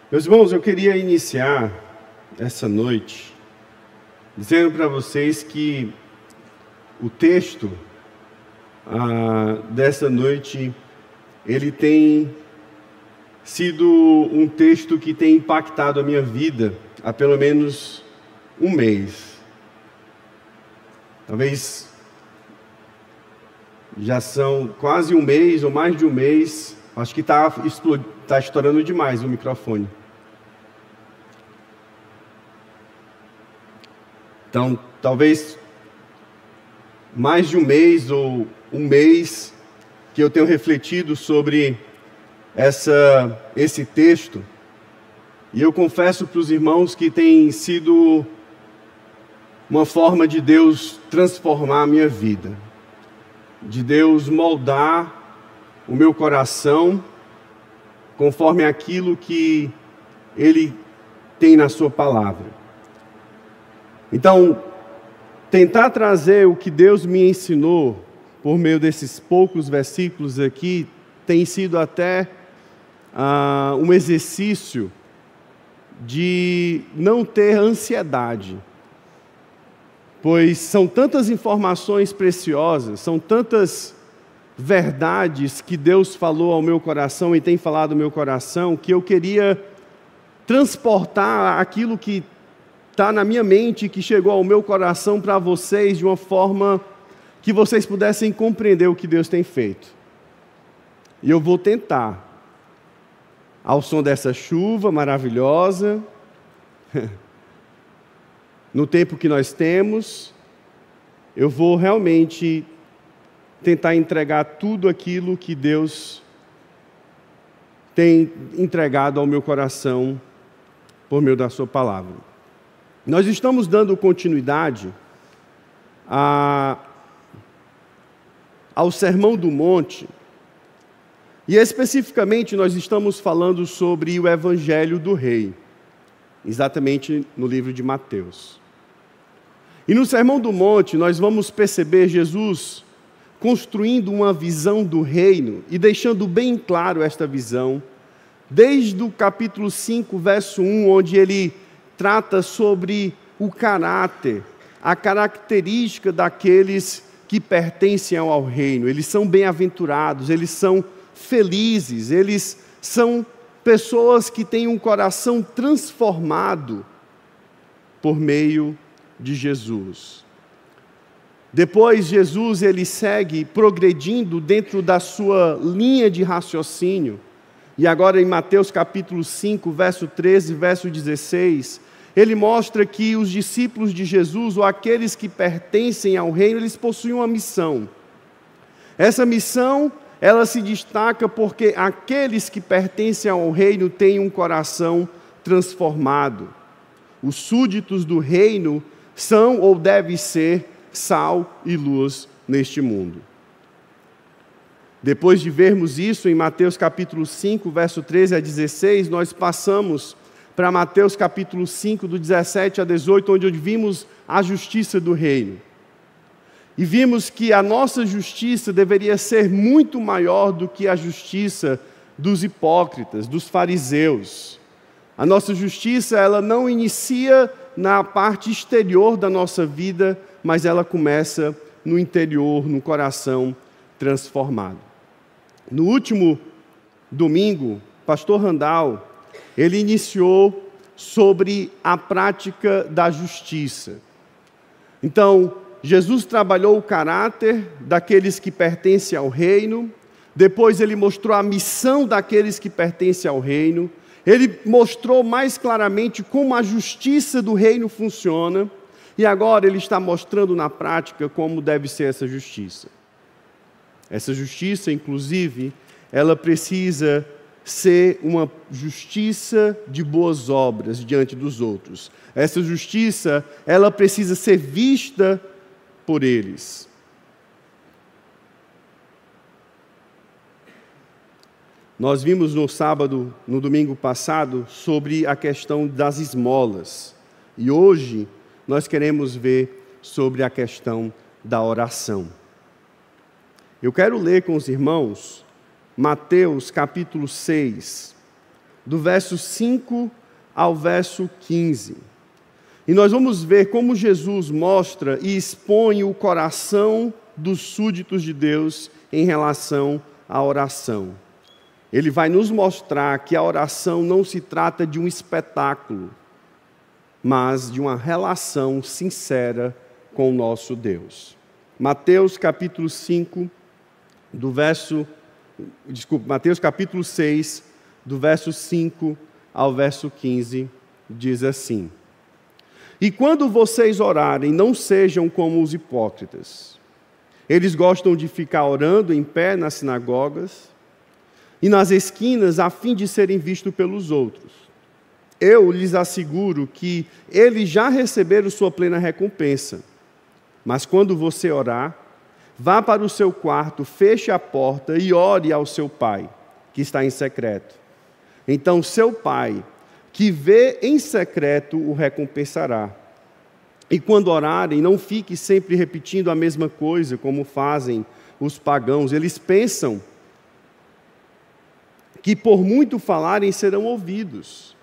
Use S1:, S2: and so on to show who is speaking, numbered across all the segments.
S1: Meus irmãos, eu queria iniciar essa noite dizendo para vocês que o texto dessa noite, ele tem sido um texto que tem impactado a minha vida há pelo menos um mês. Talvez já são quase um mês ou mais de um mês. Acho que está estourando demais o microfone. Então, talvez mais de um mês ou um mês que eu tenho refletido sobre esse texto. E eu confesso para os irmãos que tem sido uma forma de Deus transformar a minha vida, de Deus moldar o meu coração conforme aquilo que Ele tem na sua palavra. Então, tentar trazer o que Deus me ensinou por meio desses poucos versículos aqui tem sido até um exercício de não ter ansiedade, pois são tantas informações preciosas, são tantas verdades que Deus falou ao meu coração e tem falado ao meu coração, que eu queria transportar aquilo que está na minha mente, que chegou ao meu coração para vocês de uma forma que vocês pudessem compreender o que Deus tem feito. E eu vou tentar, ao som dessa chuva maravilhosa, no tempo que nós temos, eu vou realmente tentar entregar tudo aquilo que Deus tem entregado ao meu coração por meio da sua palavra. Nós estamos dando continuidade ao Sermão do Monte, e especificamente nós estamos falando sobre o Evangelho do Rei, exatamente no livro de Mateus. E no Sermão do Monte nós vamos perceber Jesus construindo uma visão do reino e deixando bem claro esta visão, desde o capítulo 5, verso 1, onde ele trata sobre o caráter, a característica daqueles que pertencem ao reino. Eles são bem-aventurados, eles são felizes, eles são pessoas que têm um coração transformado por meio de Jesus. Depois Jesus ele segue progredindo dentro da sua linha de raciocínio, e agora em Mateus capítulo 5, verso 13, verso 16, ele mostra que os discípulos de Jesus, ou aqueles que pertencem ao reino, eles possuem uma missão. Essa missão, ela se destaca porque aqueles que pertencem ao reino têm um coração transformado. Os súditos do reino são ou devem ser sal e luz neste mundo. Depois de vermos isso em Mateus capítulo 5, verso 13 a 16, nós passamos para Mateus capítulo 5, do 17 a 18, onde vimos a justiça do reino. E vimos que a nossa justiça deveria ser muito maior do que a justiça dos hipócritas, dos fariseus. A nossa justiça, ela não inicia na parte exterior da nossa vida, mas ela começa no interior, no coração transformado. No último domingo, pastor Randall, ele iniciou sobre a prática da justiça. Então, Jesus trabalhou o caráter daqueles que pertencem ao reino, depois ele mostrou a missão daqueles que pertencem ao reino, ele mostrou mais claramente como a justiça do reino funciona, e agora ele está mostrando na prática como deve ser essa justiça. Essa justiça, inclusive, ela precisa ser uma justiça de boas obras diante dos outros. Essa justiça, ela precisa ser vista por eles. Nós vimos no domingo passado, sobre a questão das esmolas. E hoje nós queremos ver sobre a questão da oração. Eu quero ler com os irmãos Mateus capítulo 6, do verso 5 ao verso 15. E nós vamos ver como Jesus mostra e expõe o coração dos súditos de Deus em relação à oração. Ele vai nos mostrar que a oração não se trata de um espetáculo, mas de uma relação sincera com o nosso Deus. Mateus capítulo 6, do verso 5 ao verso 15, diz assim: E quando vocês orarem, não sejam como os hipócritas. Eles gostam de ficar orando em pé nas sinagogas e nas esquinas a fim de serem vistos pelos outros. Eu lhes asseguro que eles já receberam sua plena recompensa. Mas quando você orar, vá para o seu quarto, feche a porta e ore ao seu pai, que está em secreto. Então seu pai, que vê em secreto, o recompensará. E quando orarem, não fique sempre repetindo a mesma coisa, como fazem os pagãos. Eles pensam que por muito falarem serão ouvidos.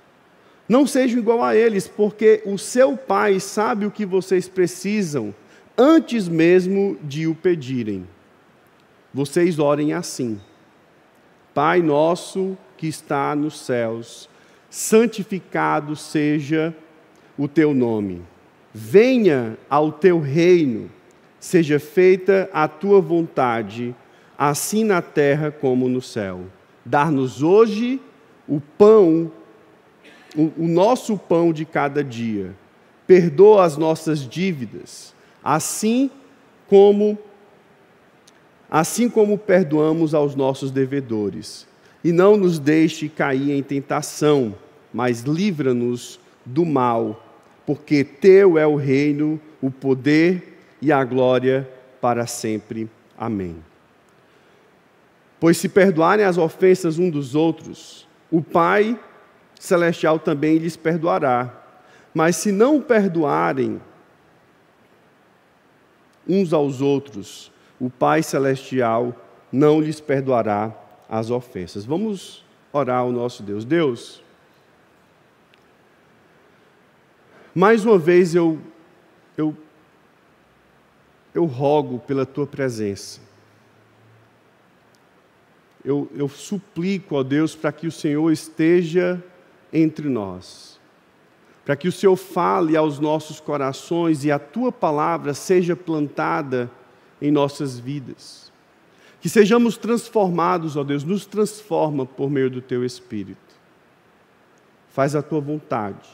S1: Não sejam igual a eles, porque o seu pai sabe o que vocês precisam, antes mesmo de o pedirem. Vocês orem assim: Pai nosso que está nos céus, santificado seja o teu nome. Venha ao teu reino, seja feita a tua vontade, assim na terra como no céu. Dar-nos hoje o nosso pão de cada dia. Perdoa as nossas dívidas, assim como perdoamos aos nossos devedores. E não nos deixe cair em tentação, mas livra-nos do mal, porque teu é o reino, o poder e a glória para sempre. Amém. Pois se perdoarem as ofensas uns dos outros, o Pai Celestial também lhes perdoará. Mas se não perdoarem uns aos outros, o Pai Celestial não lhes perdoará as ofensas. Vamos orar ao nosso Deus. Deus, mais uma vez eu rogo pela tua presença. Eu suplico, ó Deus, para que o Senhor esteja entre nós, para que o Senhor fale aos nossos corações e a tua palavra seja plantada em nossas vidas. Que sejamos transformados, ó Deus, nos transforma por meio do teu Espírito. Faz a tua vontade,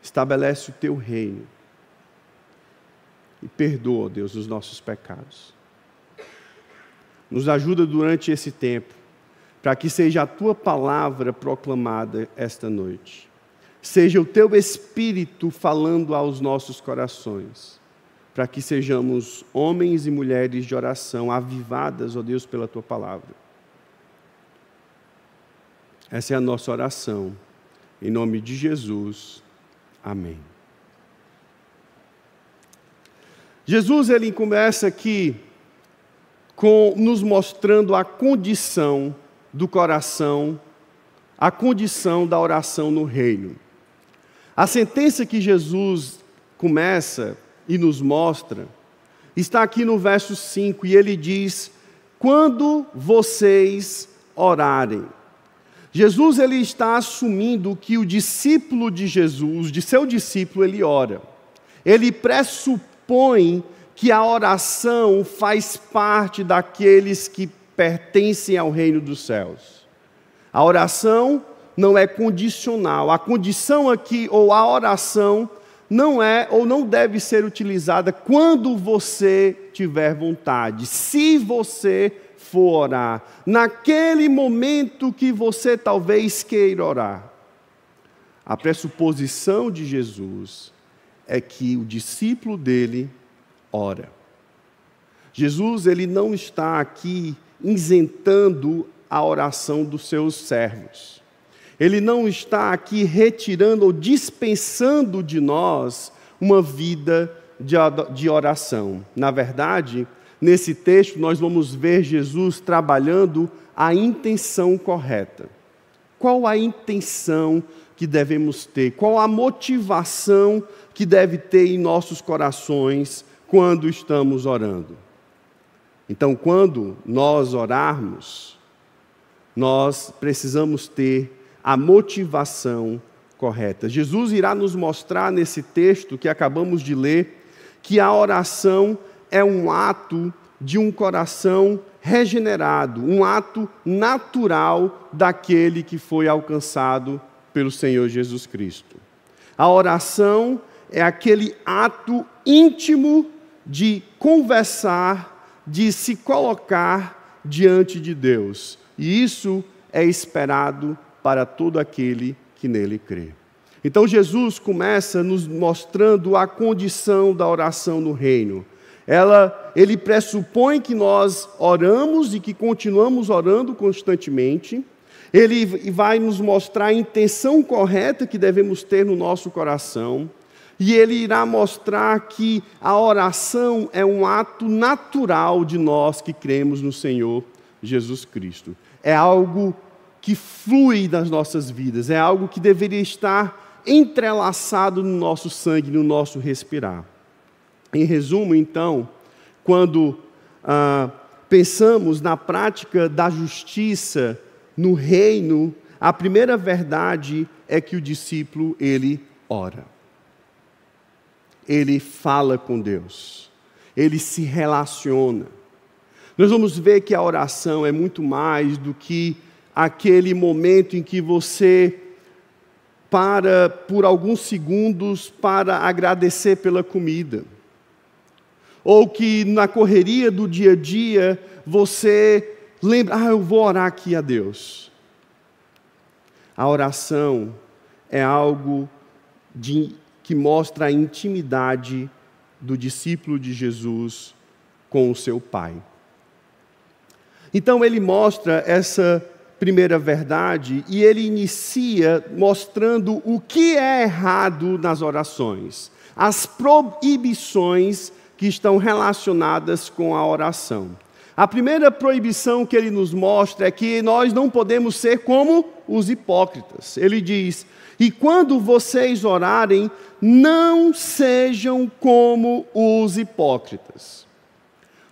S1: estabelece o teu reino e perdoa, ó Deus, os nossos pecados. Nos ajuda durante esse tempo, para que seja a tua palavra proclamada esta noite. Seja o teu Espírito falando aos nossos corações, para que sejamos homens e mulheres de oração, avivadas, ó Deus, pela tua palavra. Essa é a nossa oração. Em nome de Jesus. Amém. Jesus, ele começa aqui nos mostrando a condição do coração, a condição da oração no reino. A sentença que Jesus começa e nos mostra está aqui no verso 5, e ele diz: quando vocês orarem. Jesus, ele está assumindo que o discípulo de Jesus, de seu discípulo, ele ora. Ele pressupõe que a oração faz parte daqueles que pertencem ao reino dos céus. A oração não é condicional. A condição aqui, ou a oração, não é ou não deve ser utilizada quando você tiver vontade. Se você for orar, naquele momento que você talvez queira orar. A pressuposição de Jesus é que o discípulo dele ora. Jesus, ele não está aqui isentando a oração dos seus servos. Ele não está aqui retirando ou dispensando de nós uma vida de oração. Na verdade, nesse texto nós vamos ver Jesus trabalhando a intenção correta. qual a intenção que devemos ter, qual a motivação que deve ter em nossos corações quando estamos orando. Então, quando nós orarmos, nós precisamos ter a motivação correta. Jesus irá nos mostrar nesse texto que acabamos de ler que a oração é um ato de um coração regenerado, um ato natural daquele que foi alcançado pelo Senhor Jesus Cristo. A oração é aquele ato íntimo de conversar, de se colocar diante de Deus. E isso é esperado para todo aquele que nele crê. Então Jesus começa nos mostrando a condição da oração no reino. Ele pressupõe que nós oramos e que continuamos orando constantemente. Ele vai nos mostrar a intenção correta que devemos ter no nosso coração. E ele irá mostrar que a oração é um ato natural de nós que cremos no Senhor Jesus Cristo. É algo que flui das nossas vidas, é algo que deveria estar entrelaçado no nosso sangue, no nosso respirar. Em resumo, então, quando pensamos na prática da justiça no reino, a primeira verdade é que o discípulo, ele ora. Ele fala com Deus. Ele se relaciona. Nós vamos ver que a oração é muito mais do que aquele momento em que você para por alguns segundos para agradecer pela comida. Ou que na correria do dia a dia você lembra, eu vou orar aqui a Deus. A oração é algo que mostra a intimidade do discípulo de Jesus com o seu Pai. Então ele mostra essa primeira verdade e ele inicia mostrando o que é errado nas orações, as proibições que estão relacionadas com a oração. A primeira proibição que ele nos mostra é que nós não podemos ser como os hipócritas. Ele diz, e quando vocês orarem, não sejam como os hipócritas.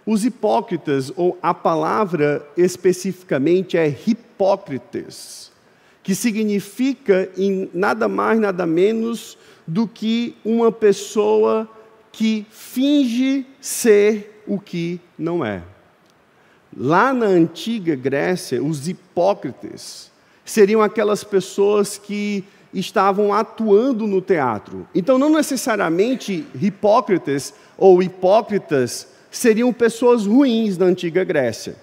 S1: Os hipócritas, ou a palavra especificamente é hipócrites, que significa nada mais, nada menos do que uma pessoa que finge ser o que não é. Lá na antiga Grécia, os hipócritas seriam aquelas pessoas que estavam atuando no teatro. Então, não necessariamente hipócritas ou hipócritas seriam pessoas ruins na antiga Grécia.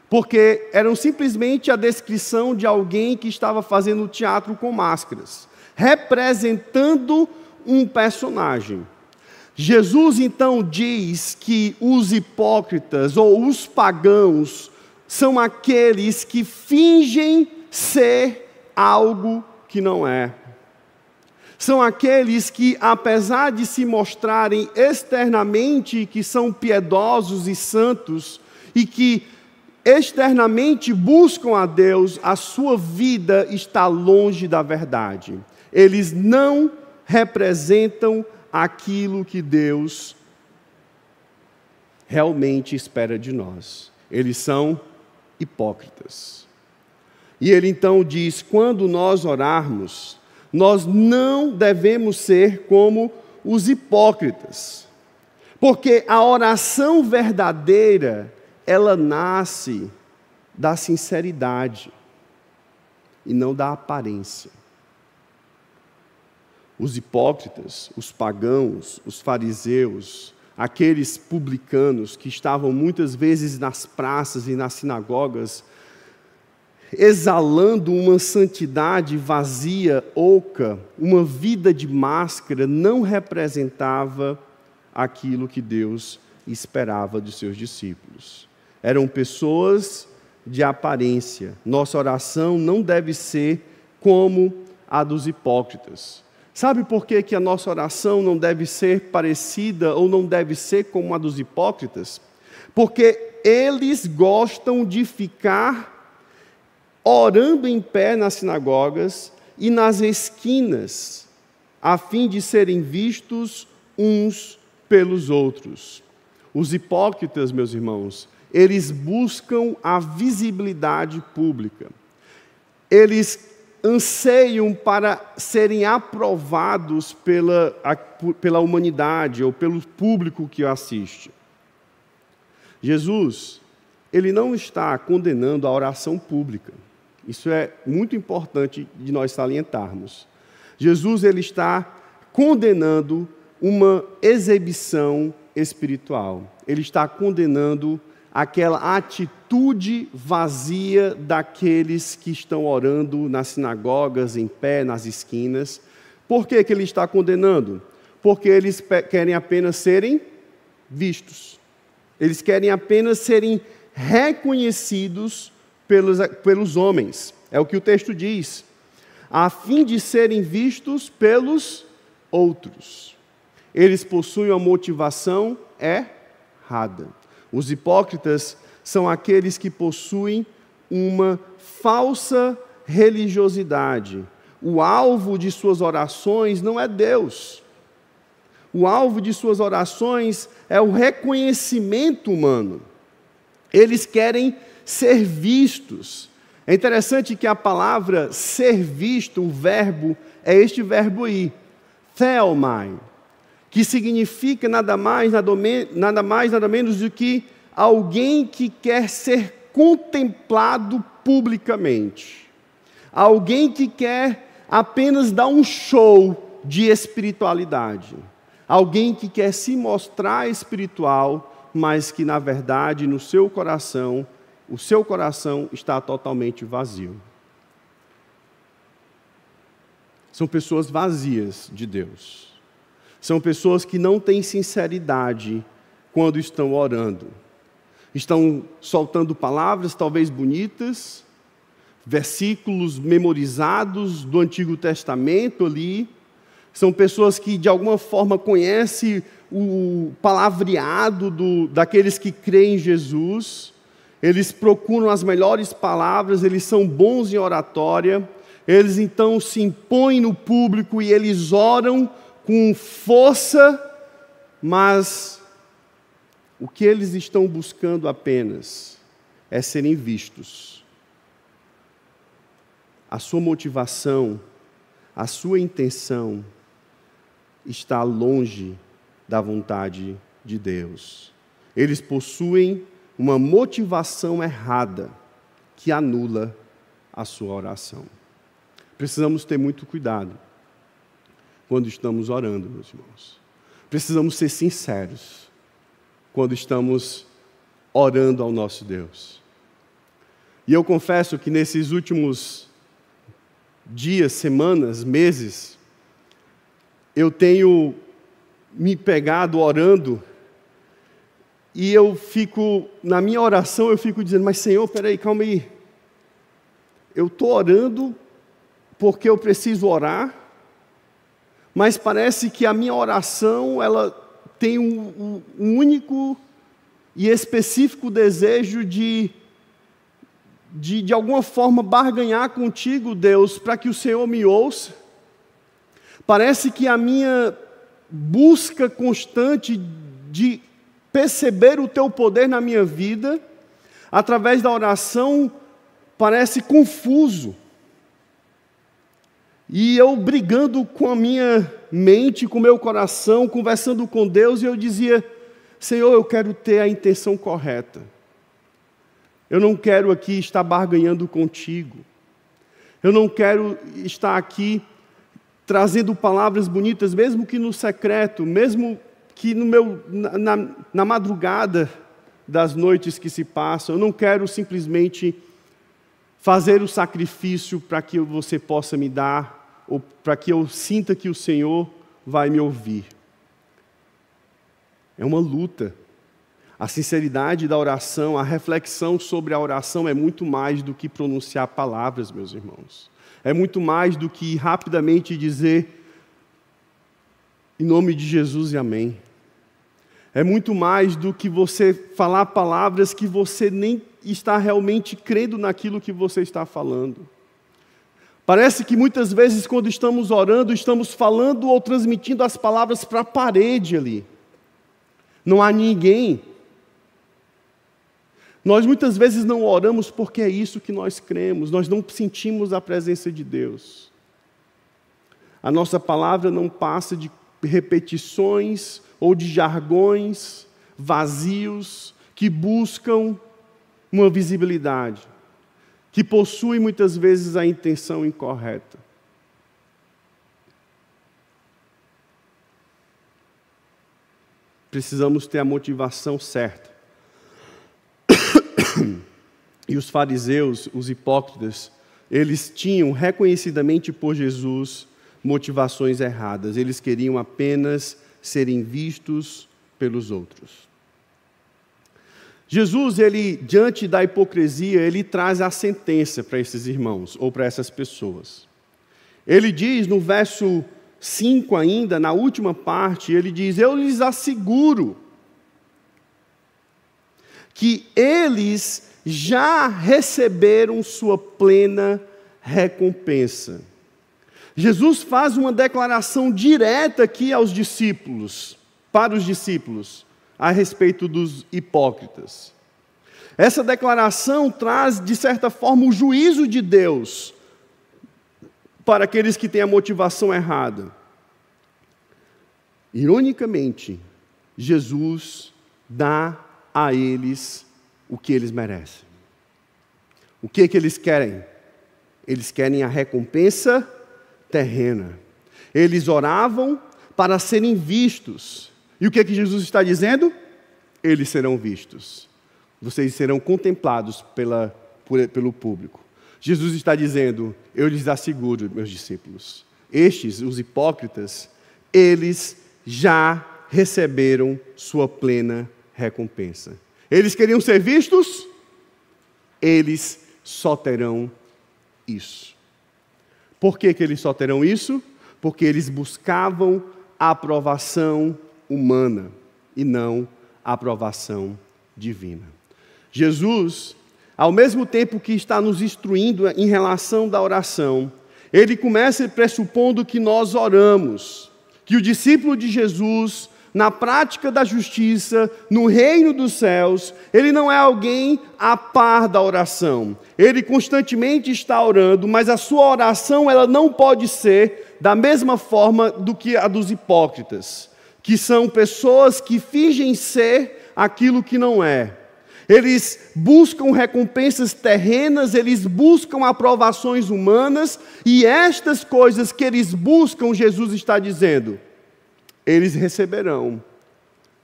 S1: Porque eram simplesmente a descrição de alguém que estava fazendo teatro com máscaras, representando um personagem. Jesus, então, diz que os hipócritas ou os pagãos são aqueles que fingem ser algo que não é. São aqueles que, apesar de se mostrarem externamente que são piedosos e santos, e que externamente buscam a Deus, a sua vida está longe da verdade. Eles não representam aquilo que Deus realmente espera de nós. Eles são hipócritas. E ele então diz, quando nós orarmos, nós não devemos ser como os hipócritas. Porque a oração verdadeira, ela nasce da sinceridade e não da aparência. Os hipócritas, os pagãos, os fariseus, aqueles publicanos que estavam muitas vezes nas praças e nas sinagogas, exalando uma santidade vazia, oca, uma vida de máscara, não representava aquilo que Deus esperava dos seus discípulos. Eram pessoas de aparência. Nossa oração não deve ser como a dos hipócritas. Sabe por que a nossa oração não deve ser parecida ou não deve ser como a dos hipócritas? Porque eles gostam de ficar orando em pé nas sinagogas e nas esquinas, a fim de serem vistos uns pelos outros. Os hipócritas, meus irmãos, eles buscam a visibilidade pública. Eles anseiam para serem aprovados pela humanidade ou pelo público que o assiste. Jesus, ele não está condenando a oração pública. Isso é muito importante de nós salientarmos. Jesus, ele está condenando uma exibição espiritual. Ele está condenando aquela atitude vazia daqueles que estão orando nas sinagogas, em pé, nas esquinas. Por que ele está condenando? Porque eles querem apenas serem vistos. Eles querem apenas serem reconhecidos pelos homens. É o que o texto diz. A fim de serem vistos pelos outros. Eles possuem uma motivação errada. Os hipócritas são aqueles que possuem uma falsa religiosidade. O alvo de suas orações não é Deus. O alvo de suas orações é o reconhecimento humano. Eles querem ser vistos. É interessante que a palavra ser visto, o verbo, é este verbo aí, theomai, que significa nada mais, nada menos do que alguém que quer ser contemplado publicamente. Alguém que quer apenas dar um show de espiritualidade. Alguém que quer se mostrar espiritual, mas que, na verdade, no seu coração, o seu coração está totalmente vazio. São pessoas vazias de Deus. São pessoas que não têm sinceridade quando estão orando. Estão soltando palavras talvez bonitas, versículos memorizados do Antigo Testamento ali. São pessoas que de alguma forma conhecem o palavreado daqueles que creem em Jesus. Eles procuram as melhores palavras, eles são bons em oratória. Eles então se impõem no público e eles oram com força, mas o que eles estão buscando apenas é serem vistos. A sua motivação, a sua intenção está longe da vontade de Deus. Eles possuem uma motivação errada que anula a sua oração. Precisamos ter muito cuidado quando estamos orando, meus irmãos. Precisamos ser sinceros quando estamos orando ao nosso Deus. E eu confesso que nesses últimos dias, semanas, meses, eu tenho me pegado orando e eu fico, na minha oração, eu fico dizendo, mas Senhor, peraí, calma aí. Eu estou orando porque eu preciso orar, mas parece que a minha oração, ela tem um único e específico desejo de alguma forma barganhar contigo, Deus, para que o Senhor me ouça. Parece que a minha busca constante de perceber o teu poder na minha vida, através da oração, parece confuso. E eu brigando com a minha mente, com o meu coração, conversando com Deus, e eu dizia, Senhor, eu quero ter a intenção correta. Eu não quero aqui estar barganhando contigo. Eu não quero estar aqui trazendo palavras bonitas, mesmo que no secreto, mesmo que na madrugada das noites que se passam. Eu não quero simplesmente fazer o sacrifício para que você possa me dar, ou para que eu sinta que o Senhor vai me ouvir. É uma luta. A sinceridade da oração, a reflexão sobre a oração é muito mais do que pronunciar palavras, meus irmãos. É muito mais do que rapidamente dizer, em nome de Jesus e amém. É muito mais do que você falar palavras que você nem está realmente crendo naquilo que você está falando. Parece que muitas vezes, quando estamos orando, estamos falando ou transmitindo as palavras para a parede ali. Não há ninguém. Nós muitas vezes não oramos porque é isso que nós cremos, nós não sentimos a presença de Deus. A nossa palavra não passa de repetições ou de jargões vazios que buscam uma visibilidade, que possuem muitas vezes a intenção incorreta. Precisamos ter a motivação certa. E os fariseus, os hipócritas, eles tinham reconhecidamente por Jesus motivações erradas. Eles queriam apenas serem vistos pelos outros. Jesus, ele, diante da hipocrisia, ele traz a sentença para esses irmãos, ou para essas pessoas. Ele diz no verso 5 ainda, na última parte, ele diz: eu lhes asseguro que eles já receberam sua plena recompensa. Jesus faz uma declaração direta aqui aos discípulos, para os discípulos, a respeito dos hipócritas. Essa declaração traz, de certa forma, o juízo de Deus para aqueles que têm a motivação errada. Ironicamente, Jesus dá a eles o que eles merecem. O que eles querem? Eles querem a recompensa terrena. Eles oravam para serem vistos. E o que Jesus está dizendo? Eles serão vistos. Vocês serão contemplados pelo público. Jesus está dizendo: eu lhes asseguro, meus discípulos, estes, os hipócritas, eles já receberam sua plena recompensa. Eles queriam ser vistos? Eles só terão isso. Por que eles só terão isso? Porque eles buscavam a aprovação humana e não a aprovação divina. Jesus, ao mesmo tempo que está nos instruindo em relação da oração, ele começa pressupondo que nós oramos, que o discípulo de Jesus, na prática da justiça, no reino dos céus, ele não é alguém a par da oração. Ele constantemente está orando, mas a sua oração ela não pode ser da mesma forma do que a dos hipócritas, que são pessoas que fingem ser aquilo que não é. Eles buscam recompensas terrenas, eles buscam aprovações humanas, e estas coisas que eles buscam, Jesus está dizendo, eles receberão,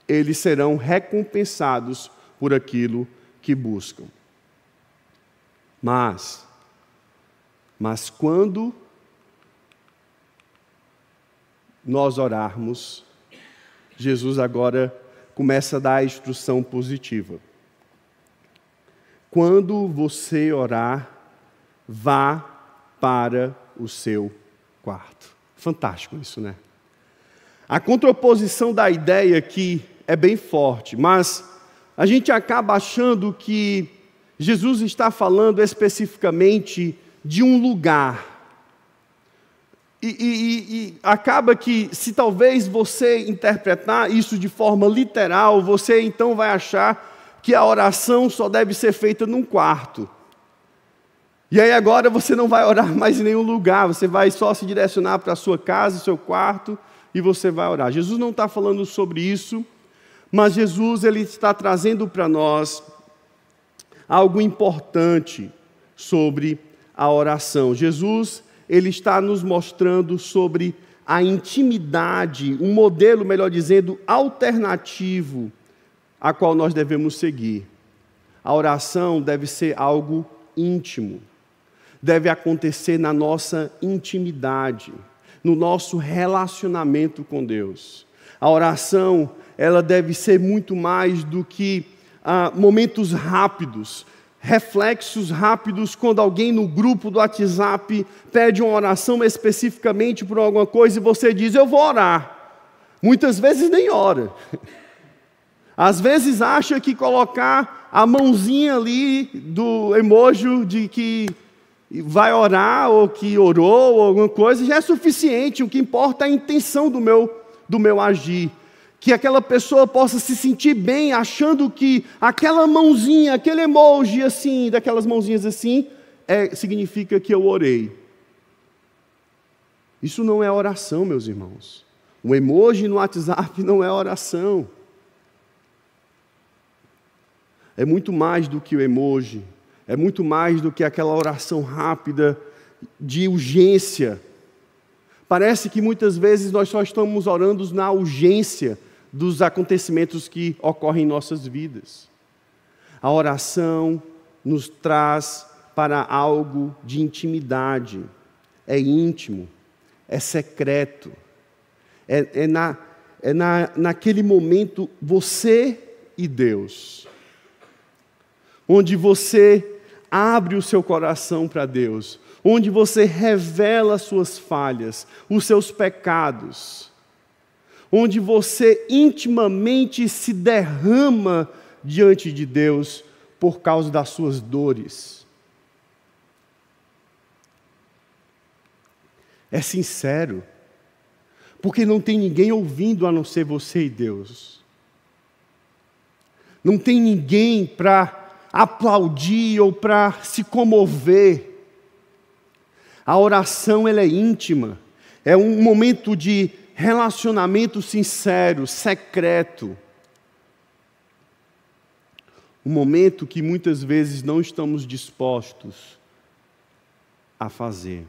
S1: eles serão recompensados por aquilo que buscam. Mas quando nós orarmos, Jesus agora começa a dar a instrução positiva. Quando você orar, vá para o seu quarto. Fantástico isso, né? A contraposição da ideia aqui é bem forte, mas a gente acaba achando que Jesus está falando especificamente de um lugar. E acaba que, se talvez você interpretar isso de forma literal, você então vai achar que a oração só deve ser feita num quarto. E aí agora você não vai orar mais em nenhum lugar, você vai só se direcionar para a sua casa, seu quarto, e você vai orar. Jesus não está falando sobre isso, mas Jesus ele está trazendo para nós algo importante sobre a oração. Jesus ele está nos mostrando sobre a intimidade, um modelo, melhor dizendo, alternativo, a qual nós devemos seguir. A oração deve ser algo íntimo, deve acontecer na nossa intimidade, no nosso relacionamento com Deus. A oração, ela deve ser muito mais do que momentos rápidos, reflexos rápidos, quando alguém no grupo do WhatsApp pede uma oração especificamente por alguma coisa e você diz, eu vou orar. Muitas vezes nem ora. Às vezes acha que colocar a mãozinha ali do emoji de que vai orar, ou que orou, ou alguma coisa, já é suficiente. O que importa é a intenção do meu agir. Que aquela pessoa possa se sentir bem, achando que aquela mãozinha, aquele emoji assim, daquelas mãozinhas assim, significa que eu orei. Isso não é oração, meus irmãos. Um emoji no WhatsApp não é oração. É muito mais do que o emoji. É muito mais do que aquela oração rápida, de urgência. Parece que muitas vezes nós só estamos orando na urgência dos acontecimentos que ocorrem em nossas vidas. A oração nos traz para algo de intimidade. É íntimo, é secreto. Naquele momento, você e Deus. Onde você abre o seu coração para Deus, onde você revela as suas falhas, os seus pecados, onde você intimamente se derrama diante de Deus por causa das suas dores. É sincero, porque não tem ninguém ouvindo a não ser você e Deus. Não tem ninguém para aplaudir ou para se comover. A oração, ela é íntima. É um momento de relacionamento sincero, secreto. Um momento que muitas vezes não estamos dispostos a fazer.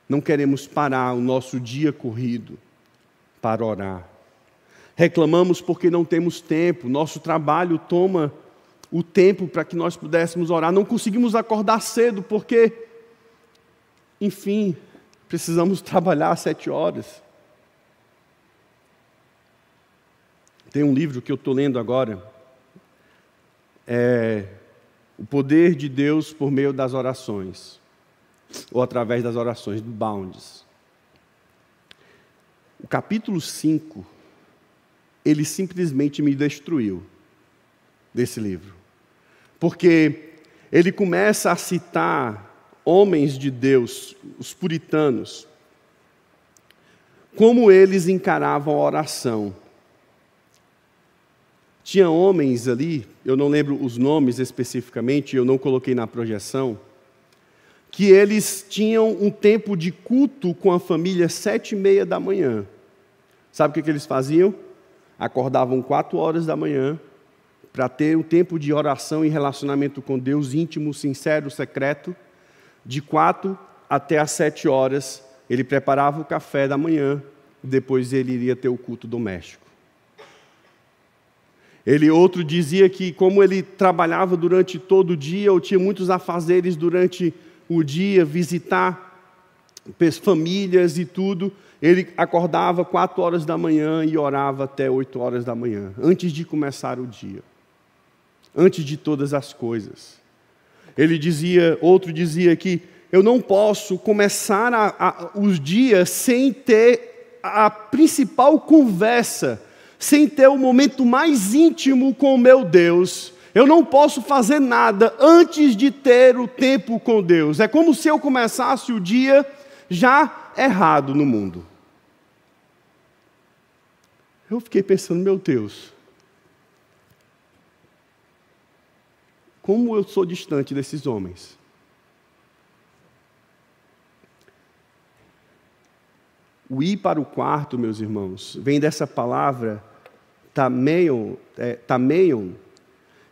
S1: Não queremos parar o nosso dia corrido para orar. Reclamamos porque não temos tempo. Nosso trabalho toma o tempo para que nós pudéssemos orar. Não conseguimos acordar cedo porque, enfim, precisamos trabalhar às 7 horas. Tem um livro que eu estou lendo agora, O Poder de Deus por Meio das Orações, ou através das orações, do Bounds. O capítulo 5, ele simplesmente me destruiu, desse livro. Porque ele começa a citar homens de Deus, os puritanos, como eles encaravam a oração. Tinha homens ali, eu não lembro os nomes especificamente, eu não coloquei na projeção, que eles tinham um tempo de culto com a família às 7:30 da manhã. Sabe o que eles faziam? Acordavam 4 horas da manhã, para ter um tempo de oração e relacionamento com Deus íntimo, sincero, secreto. De 4 até às 7 horas, ele preparava o café da manhã, depois ele iria ter o culto doméstico. Outro dizia que, como ele trabalhava durante todo o dia, ou tinha muitos afazeres durante o dia, visitar famílias e tudo, ele acordava 4 horas da manhã e orava até 8 horas da manhã, antes de começar o dia. Antes de todas as coisas. Outro dizia que eu não posso começar os dias sem ter a principal conversa, sem ter o momento mais íntimo com o meu Deus. Eu não posso fazer nada antes de ter o tempo com Deus. É como se eu começasse o dia já errado no mundo. Eu fiquei pensando, meu Deus, como eu sou distante desses homens. O ir para o quarto, meus irmãos, vem dessa palavra tameion,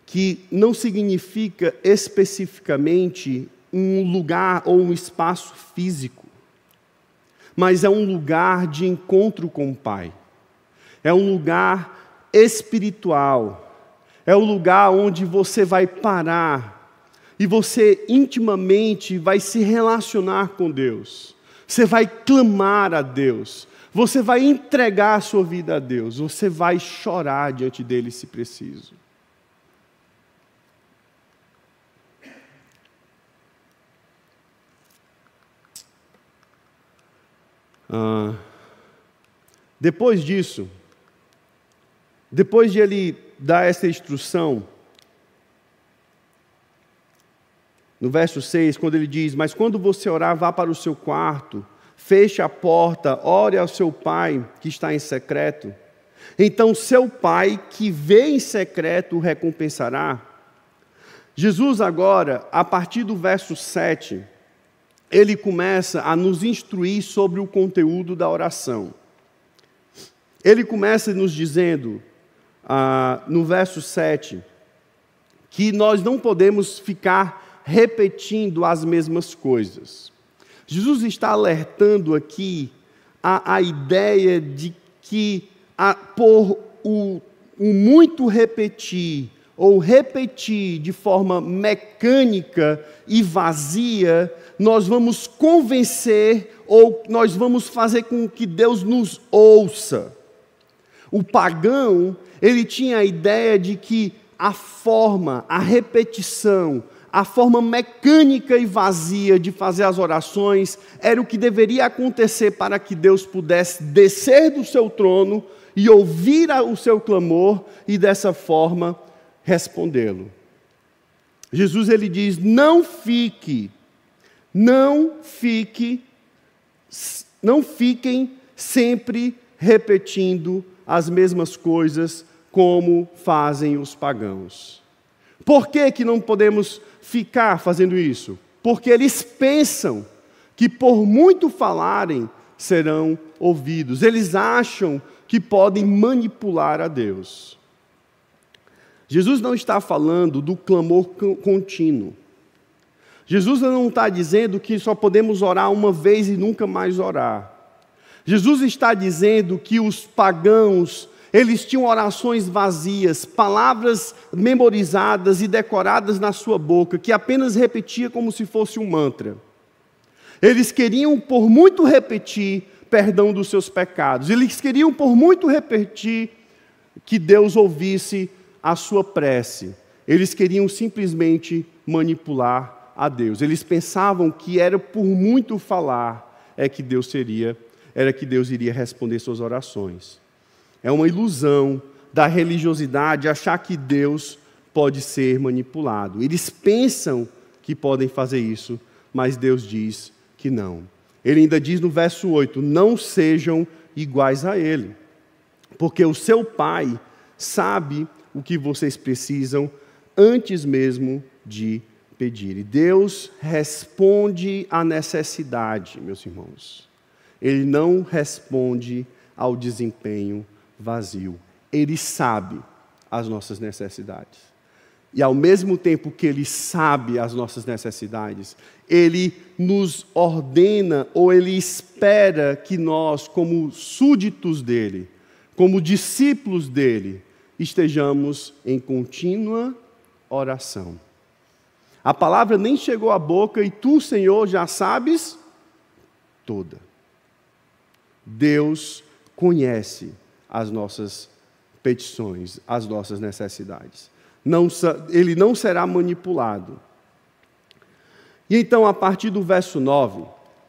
S1: que não significa especificamente um lugar ou um espaço físico, mas é um lugar de encontro com o Pai. É um lugar espiritual. É o lugar onde você vai parar e você intimamente vai se relacionar com Deus. Você vai clamar a Deus. Você vai entregar a sua vida a Deus. Você vai chorar diante dele se preciso. Depois disso, Depois de ele dar essa instrução, no verso 6, quando ele diz: mas quando você orar, vá para o seu quarto, feche a porta, ore ao seu pai que está em secreto. Então seu pai que vê em secreto o recompensará. Jesus agora, a partir do verso 7, ele começa a nos instruir sobre o conteúdo da oração. Ele começa nos dizendo, no verso 7, que nós não podemos ficar repetindo as mesmas coisas. Jesus está alertando aqui a ideia de que por o muito repetir, ou repetir de forma mecânica e vazia, nós vamos convencer ou nós vamos fazer com que Deus nos ouça. O pagão, ele tinha a ideia de que a forma, a repetição, a forma mecânica e vazia de fazer as orações era o que deveria acontecer para que Deus pudesse descer do seu trono e ouvir o seu clamor e dessa forma respondê-lo. Jesus ele diz: não fiquem sempre repetindo as mesmas coisas como fazem os pagãos. Por que não podemos ficar fazendo isso? Porque eles pensam que por muito falarem serão ouvidos. Eles acham que podem manipular a Deus. Jesus não está falando do clamor contínuo. Jesus não está dizendo que só podemos orar uma vez e nunca mais orar. Jesus está dizendo que os pagãos, eles tinham orações vazias, palavras memorizadas e decoradas na sua boca, que apenas repetia como se fosse um mantra. Eles queriam, por muito repetir, perdão dos seus pecados. Eles queriam, por muito repetir, que Deus ouvisse a sua prece. Eles queriam simplesmente manipular a Deus. Eles pensavam que era por muito falar que Deus iria responder suas orações. É uma ilusão da religiosidade achar que Deus pode ser manipulado. Eles pensam que podem fazer isso, mas Deus diz que não. Ele ainda diz no verso 8, não sejam iguais a Ele, porque o seu Pai sabe o que vocês precisam antes mesmo de pedir. E Deus responde à necessidade, meus irmãos. Ele não responde ao desempenho vazio. Ele sabe as nossas necessidades. E ao mesmo tempo que Ele sabe as nossas necessidades, Ele nos ordena ou Ele espera que nós, como súditos dEle, como discípulos dEle, estejamos em contínua oração. A palavra nem chegou à boca e tu, Senhor, já sabes toda. Deus conhece as nossas petições, as nossas necessidades. Ele não será manipulado. E então, a partir do verso 9,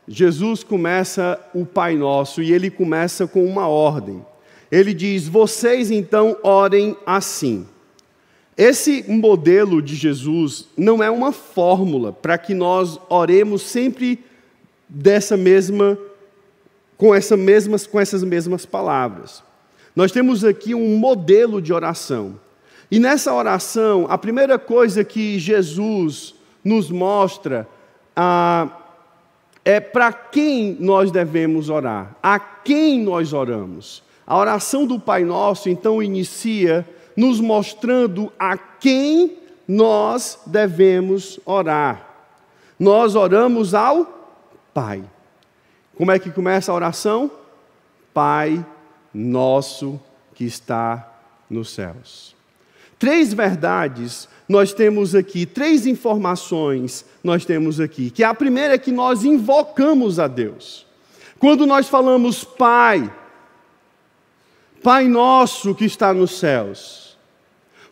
S1: Jesus começa o Pai Nosso e ele começa com uma ordem. Ele diz, vocês então orem assim. Esse modelo de Jesus não é uma fórmula para que nós oremos sempre com essas mesmas palavras. Nós temos aqui um modelo de oração. E nessa oração, a primeira coisa que Jesus nos mostra é para quem nós devemos orar, a quem nós oramos. A oração do Pai Nosso, então, inicia nos mostrando a quem nós devemos orar. Nós oramos ao Pai. Como é que começa a oração? Pai nosso que está nos céus. 3 verdades nós temos aqui, 3 informações nós temos aqui. Que a primeira é que nós invocamos a Deus. Quando nós falamos Pai nosso que está nos céus,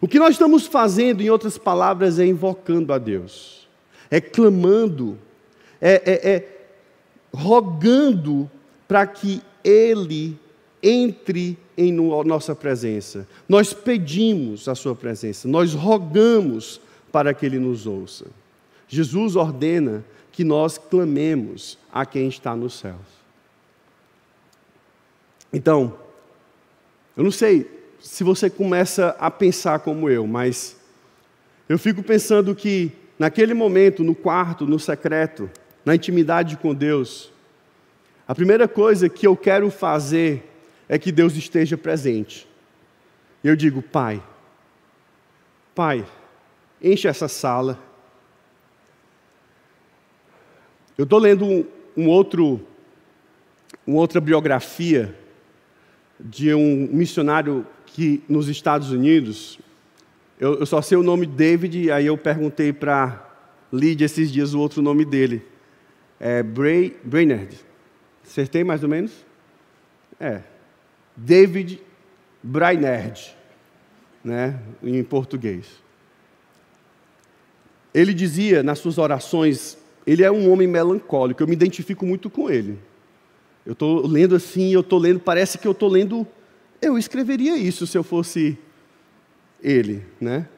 S1: o que nós estamos fazendo, em outras palavras, é invocando a Deus. É clamando, rogando para que Ele entre em nossa presença, nós pedimos a sua presença, nós rogamos para que Ele nos ouça. Jesus ordena que nós clamemos a quem está nos céus. Então, eu não sei se você começa a pensar como eu, mas eu fico pensando que naquele momento, no quarto, no secreto, na intimidade com Deus, a primeira coisa que eu quero fazer é que Deus esteja presente. E eu digo, Pai, enche essa sala. Eu estou lendo uma outra biografia de um missionário que nos Estados Unidos, eu só sei o nome David, aí eu perguntei para Lídia esses dias o outro nome dele. É Brainerd. Acertei mais ou menos? David Brainerd, né, em português. Ele dizia nas suas orações, ele é um homem melancólico, eu me identifico muito com ele. Eu estou lendo assim, parece que eu estou lendo, eu escreveria isso se eu fosse ele, né?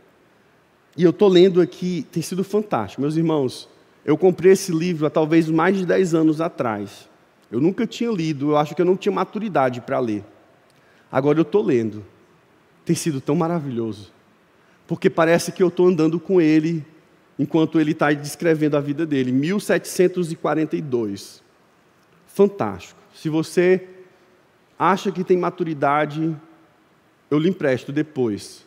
S1: E eu estou lendo aqui, tem sido fantástico. Meus irmãos, eu comprei esse livro há talvez mais de 10 anos atrás. Eu nunca tinha lido, eu acho que eu não tinha maturidade para ler. Agora eu estou lendo. Tem sido tão maravilhoso. Porque parece que eu estou andando com ele enquanto ele está descrevendo a vida dele. 1742. Fantástico. Se você acha que tem maturidade, eu lhe empresto depois.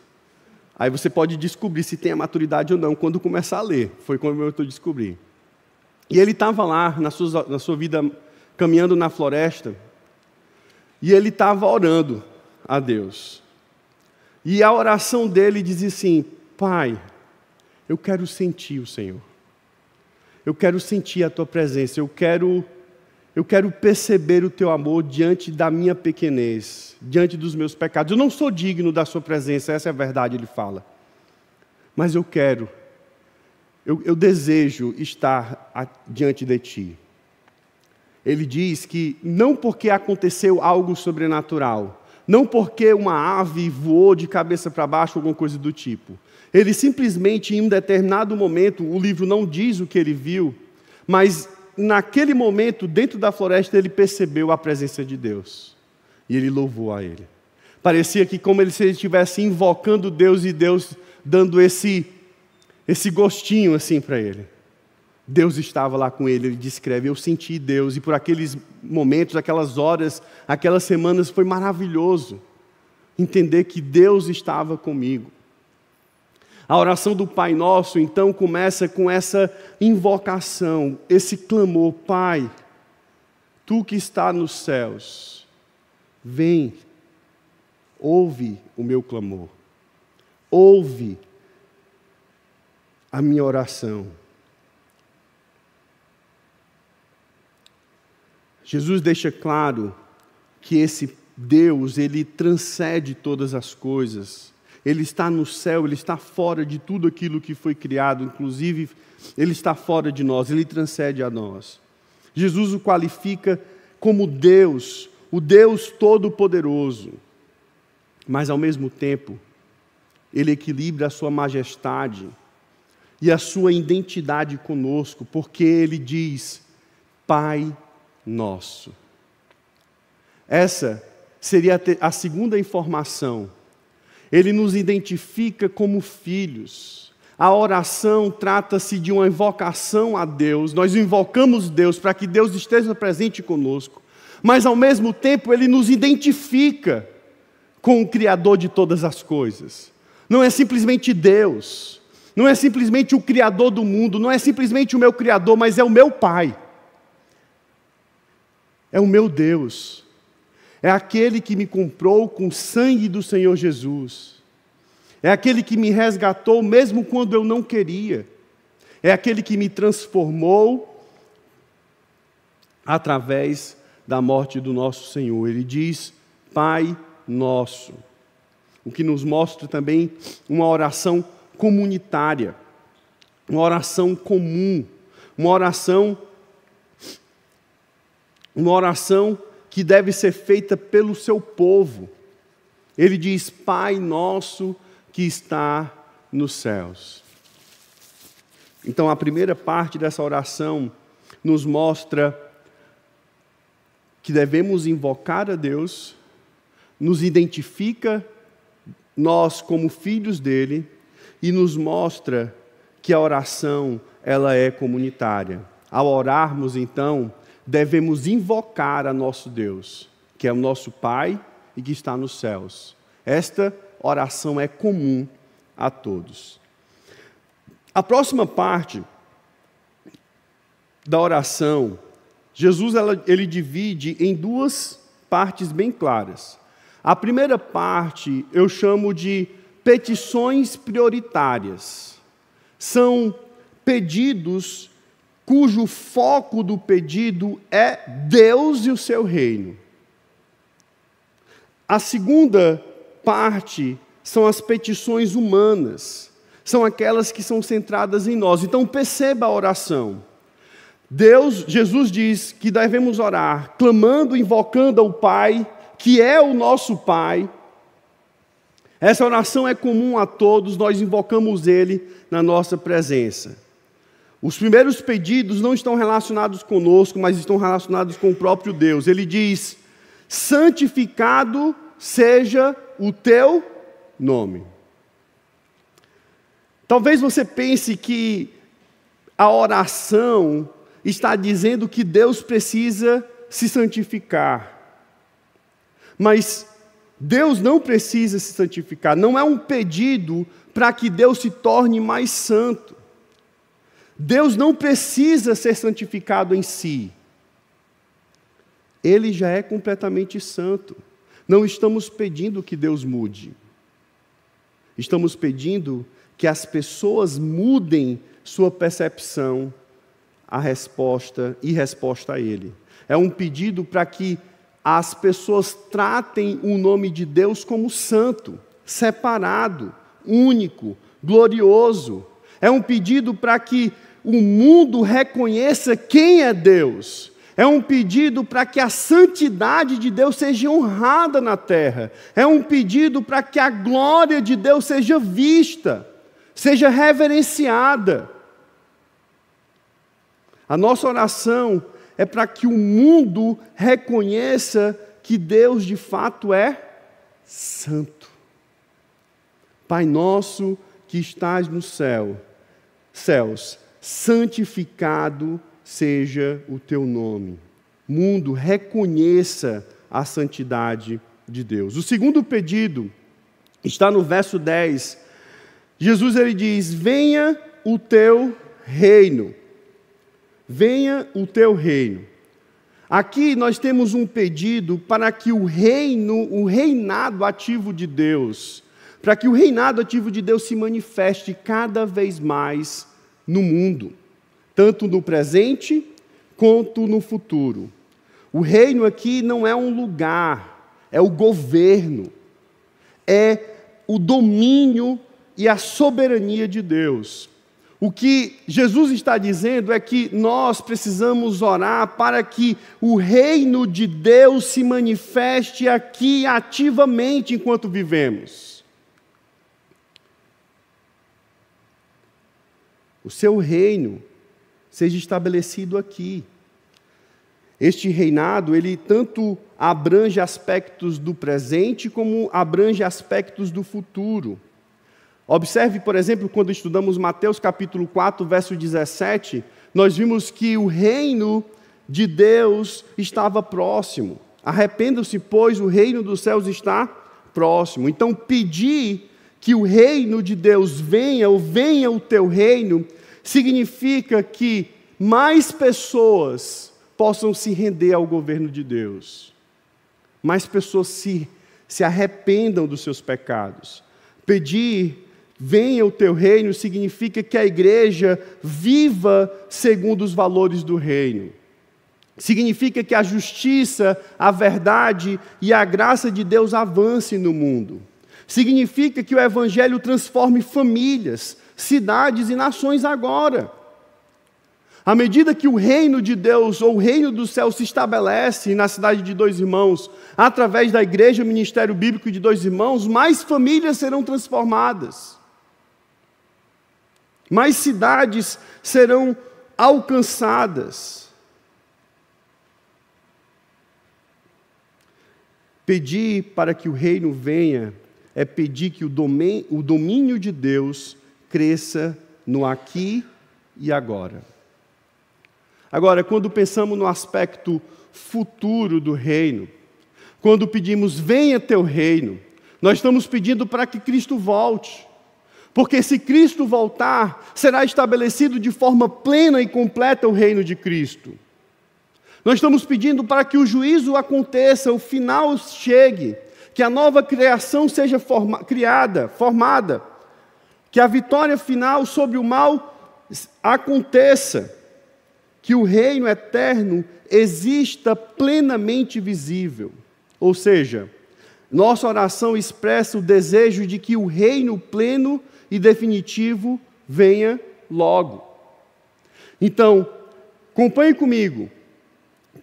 S1: Aí você pode descobrir se tem a maturidade ou não quando começar a ler. Foi como eu descobri. E ele estava lá, na sua vida, caminhando na floresta, e ele estava orando a Deus. E a oração dele dizia assim, Pai, eu quero sentir o Senhor. Eu quero sentir a Tua presença. Eu quero perceber o Teu amor diante da minha pequenez, diante dos meus pecados. Eu não sou digno da Sua presença, essa é a verdade, ele fala. Mas eu quero, eu desejo estar diante de Ti. Ele diz que não porque aconteceu algo sobrenatural, não porque uma ave voou de cabeça para baixo, alguma coisa do tipo. Ele simplesmente, em um determinado momento, o livro não diz o que ele viu, mas naquele momento, dentro da floresta, ele percebeu a presença de Deus. E ele louvou a Ele. Parecia que como se ele estivesse invocando Deus e Deus dando esse gostinho assim para ele. Deus estava lá com ele descreve, eu senti Deus, e por aqueles momentos, aquelas horas, aquelas semanas, foi maravilhoso entender que Deus estava comigo. A oração do Pai Nosso, então, começa com essa invocação, esse clamor, Pai, Tu que está nos céus, vem, ouve o meu clamor, ouve a minha oração. Jesus deixa claro que esse Deus, Ele transcende todas as coisas. Ele está no céu, Ele está fora de tudo aquilo que foi criado, inclusive Ele está fora de nós, Ele transcende a nós. Jesus o qualifica como Deus, o Deus Todo-Poderoso, mas ao mesmo tempo, Ele equilibra a sua majestade e a sua identidade conosco, porque Ele diz, Pai Nosso. Essa seria a segunda informação. Ele nos identifica como filhos. A oração trata-se de uma invocação a Deus. Nós invocamos Deus para que Deus esteja presente conosco. Mas, ao mesmo tempo, Ele nos identifica com o Criador de todas as coisas. Não é simplesmente Deus. Não é simplesmente o Criador do mundo. Não é simplesmente o meu Criador, mas é o meu Pai. É o meu Deus. É aquele que me comprou com o sangue do Senhor Jesus. É aquele que me resgatou mesmo quando eu não queria. É aquele que me transformou através da morte do nosso Senhor. Ele diz, Pai Nosso. O que nos mostra também uma oração comunitária. Uma oração comum. Uma oração que deve ser feita pelo seu povo. Ele diz: Pai nosso que está nos céus. Então, a primeira parte dessa oração nos mostra que devemos invocar a Deus, nos identifica nós como filhos dele e nos mostra que a oração ela é comunitária. Ao orarmos, então, devemos invocar a nosso Deus, que é o nosso Pai e que está nos céus. Esta oração é comum a todos. A próxima parte da oração, Jesus ele divide em duas partes bem claras. A primeira parte eu chamo de petições prioritárias. São pedidos cujo foco do pedido é Deus e o seu reino. A segunda parte são as petições humanas, são aquelas que são centradas em nós. Então perceba a oração. Jesus diz que devemos orar, clamando, invocando ao Pai, que é o nosso Pai. Essa oração é comum a todos, nós invocamos Ele na nossa presença. Os primeiros pedidos não estão relacionados conosco, mas estão relacionados com o próprio Deus. Ele diz: santificado seja o teu nome. Talvez você pense que a oração está dizendo que Deus precisa se santificar. Mas Deus não precisa se santificar. Não é um pedido para que Deus se torne mais santo. Deus não precisa ser santificado em si. Ele já é completamente santo. Não estamos pedindo que Deus mude. Estamos pedindo que as pessoas mudem sua percepção a resposta a Ele. É um pedido para que as pessoas tratem o nome de Deus como santo, separado, único, glorioso. É um pedido para que o mundo reconheça quem é Deus. É um pedido para que a santidade de Deus seja honrada na terra. É um pedido para que a glória de Deus seja vista, seja reverenciada. A nossa oração é para que o mundo reconheça que Deus de fato é santo. Pai nosso que estás no céus, santificado seja o teu nome. Mundo, reconheça a santidade de Deus. O segundo pedido está no verso 10. Jesus ele diz: venha o teu reino. Venha o teu reino. Aqui nós temos um pedido para que o reinado ativo de Deus, para que o reinado ativo de Deus se manifeste cada vez mais no mundo, tanto no presente quanto no futuro. O reino aqui não é um lugar, é o governo, é o domínio e a soberania de Deus. O que Jesus está dizendo é que nós precisamos orar para que o reino de Deus se manifeste aqui ativamente enquanto vivemos. O seu reino seja estabelecido aqui. Este reinado, ele tanto abrange aspectos do presente como abrange aspectos do futuro. Observe, por exemplo, quando estudamos Mateus capítulo 4, verso 17, nós vimos que o reino de Deus estava próximo. Arrependam-se, pois o reino dos céus está próximo. Então, pedir que o reino de Deus venha, ou venha o teu reino, significa que mais pessoas possam se render ao governo de Deus. Mais pessoas se arrependam dos seus pecados. Pedir venha o teu reino significa que a igreja viva segundo os valores do reino. Significa que a justiça, a verdade e a graça de Deus avancem no mundo. Significa que o evangelho transforme famílias, cidades e nações agora. À medida que o reino de Deus, ou o reino do céu, se estabelece na cidade de Dois Irmãos, através da igreja, ministério bíblico de Dois Irmãos, mais famílias serão transformadas. Mais cidades serão alcançadas. Pedir para que o reino venha é pedir que o domínio de Deus cresça no aqui e agora. Agora, quando pensamos no aspecto futuro do reino, quando pedimos, venha teu reino, nós estamos pedindo para que Cristo volte. Porque se Cristo voltar, será estabelecido de forma plena e completa o reino de Cristo. Nós estamos pedindo para que o juízo aconteça, o final chegue, que a nova criação seja formada, que a vitória final sobre o mal aconteça, que o reino eterno exista plenamente visível. Ou seja, nossa oração expressa o desejo de que o reino pleno e definitivo venha logo. Então, acompanhe comigo.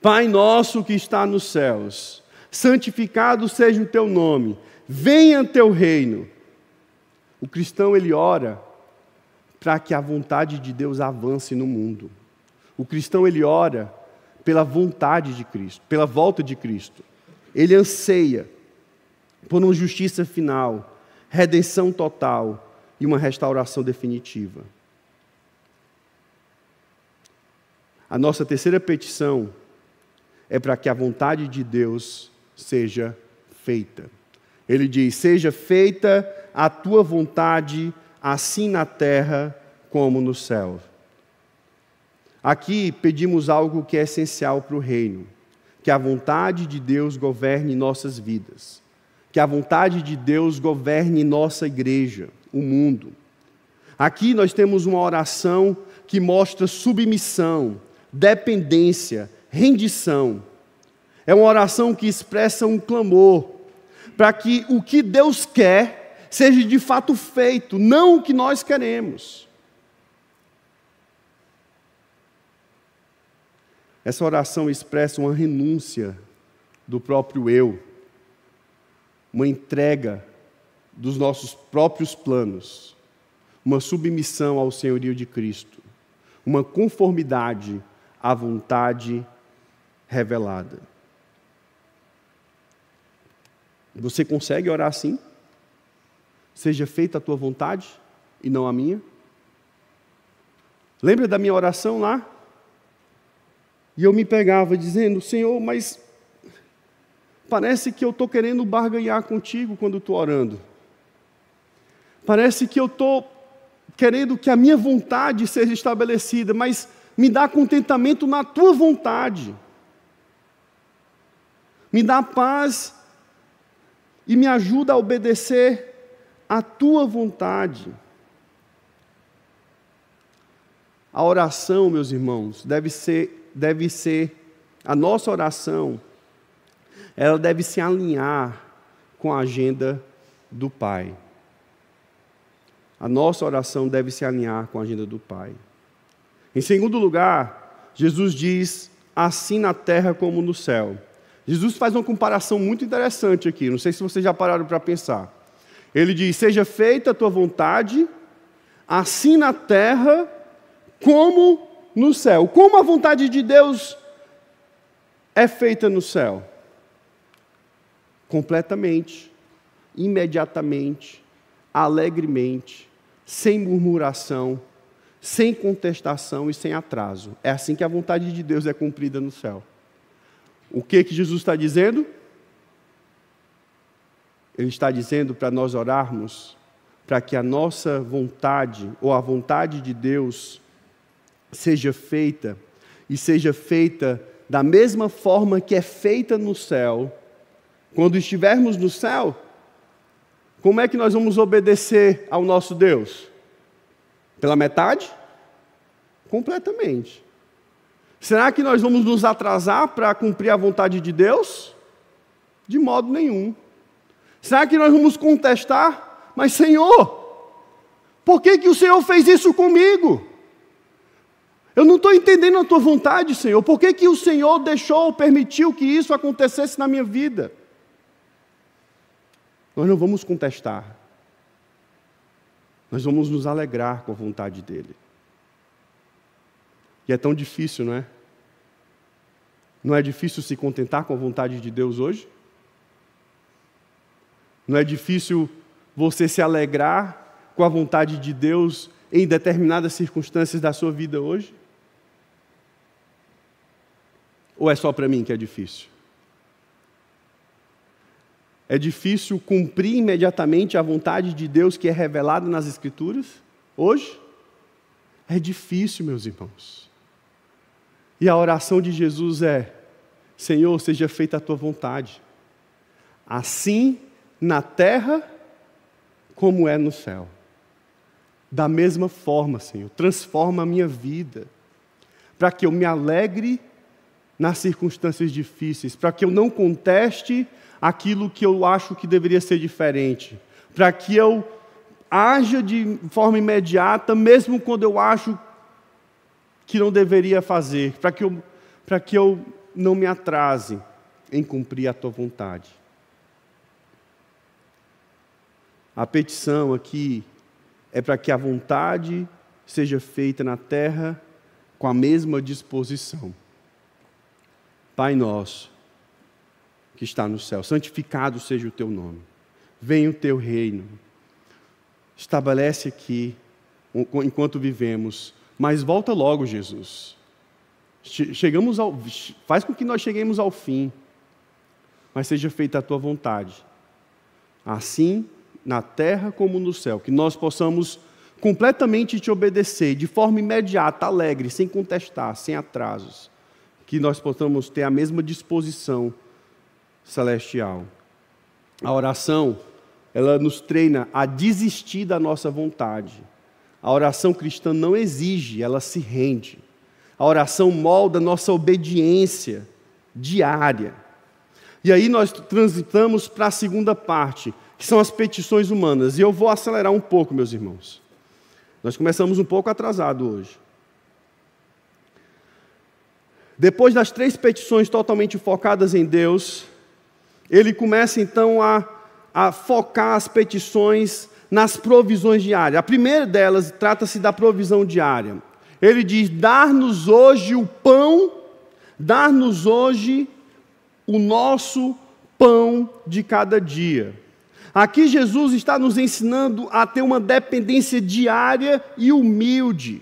S1: Pai nosso que está nos céus, santificado seja o teu nome, venha teu reino. O cristão, ele ora para que a vontade de Deus avance no mundo. O cristão, ele ora pela vontade de Cristo, pela volta de Cristo. Ele anseia por uma justiça final, redenção total e uma restauração definitiva. A nossa terceira petição é para que a vontade de Deus seja feita. Ele diz, seja feita a tua vontade, assim na terra como no céu. Aqui pedimos algo que é essencial para o reino, que a vontade de Deus governe nossas vidas, que a vontade de Deus governe nossa igreja, o mundo. Aqui nós temos uma oração que mostra submissão, dependência, rendição. É uma oração que expressa um clamor para que o que Deus quer seja de fato feito, não o que nós queremos. Essa oração expressa uma renúncia do próprio eu, uma entrega dos nossos próprios planos, uma submissão ao senhorio de Cristo, uma conformidade à vontade revelada. Você consegue orar assim? Seja feita a tua vontade e não a minha? Lembra da minha oração lá? E eu me pegava dizendo, Senhor, mas parece que eu estou querendo barganhar contigo quando estou orando. Parece que eu estou querendo que a minha vontade seja estabelecida, mas me dá contentamento na tua vontade. Me dá paz e me ajuda a obedecer à tua vontade. A oração, meus irmãos, deve ser a nossa oração, ela deve se alinhar com a agenda do Pai. A nossa oração deve se alinhar com a agenda do Pai. Em segundo lugar, Jesus diz, assim na terra como no céu. Jesus faz uma comparação muito interessante aqui, não sei se vocês já pararam para pensar. Ele diz, seja feita a tua vontade, assim na terra como no céu. Como a vontade de Deus é feita no céu? Completamente, imediatamente, alegremente, sem murmuração, sem contestação e sem atraso. É assim que a vontade de Deus é cumprida no céu. O que Jesus está dizendo? Ele está dizendo para nós orarmos para que a nossa vontade, ou a vontade de Deus, seja feita, e seja feita da mesma forma que é feita no céu. Quando estivermos no céu, como é que nós vamos obedecer ao nosso Deus? Pela metade? Completamente. Será que nós vamos nos atrasar para cumprir a vontade de Deus? De modo nenhum. Será que nós vamos contestar? Mas Senhor, por que o Senhor fez isso comigo? Eu não estou entendendo a tua vontade, Senhor. Por que que o Senhor deixou, permitiu que isso acontecesse na minha vida? Nós não vamos contestar. Nós vamos nos alegrar com a vontade dEle. E é tão difícil, não é? Não é difícil se contentar com a vontade de Deus hoje? Não é difícil você se alegrar com a vontade de Deus em determinadas circunstâncias da sua vida hoje? Ou é só para mim que é difícil? É difícil cumprir imediatamente a vontade de Deus que é revelada nas Escrituras hoje? É difícil, meus irmãos. E a oração de Jesus é: Senhor, seja feita a tua vontade, assim na terra como é no céu. Da mesma forma, Senhor, transforma a minha vida, para que eu me alegre nas circunstâncias difíceis, para que eu não conteste aquilo que eu acho que deveria ser diferente, para que eu haja de forma imediata, mesmo quando eu acho que não deveria fazer, para que eu não me atrase em cumprir a tua vontade. A petição aqui é para que a vontade seja feita na terra com a mesma disposição. Pai nosso, que está no céu, santificado seja o teu nome. Venha o teu reino. Estabelece aqui, enquanto vivemos, mas volta logo, Jesus. Faz com que nós cheguemos ao fim, mas seja feita a tua vontade. Assim, na terra como no céu, que nós possamos completamente te obedecer, de forma imediata, alegre, sem contestar, sem atrasos. Que nós possamos ter a mesma disposição celestial. A oração, ela nos treina a desistir da nossa vontade. A oração cristã não exige, ela se rende. A oração molda nossa obediência diária. E aí nós transitamos para a segunda parte, que são as petições humanas. E eu vou acelerar um pouco, meus irmãos. Nós começamos um pouco atrasado hoje. Depois das 3 petições totalmente focadas em Deus, ele começa então a focar as petições nas provisões diárias. A primeira delas trata-se da provisão diária. Ele diz: dar-nos hoje o pão, dar-nos hoje o nosso pão de cada dia. Aqui Jesus está nos ensinando a ter uma dependência diária e humilde.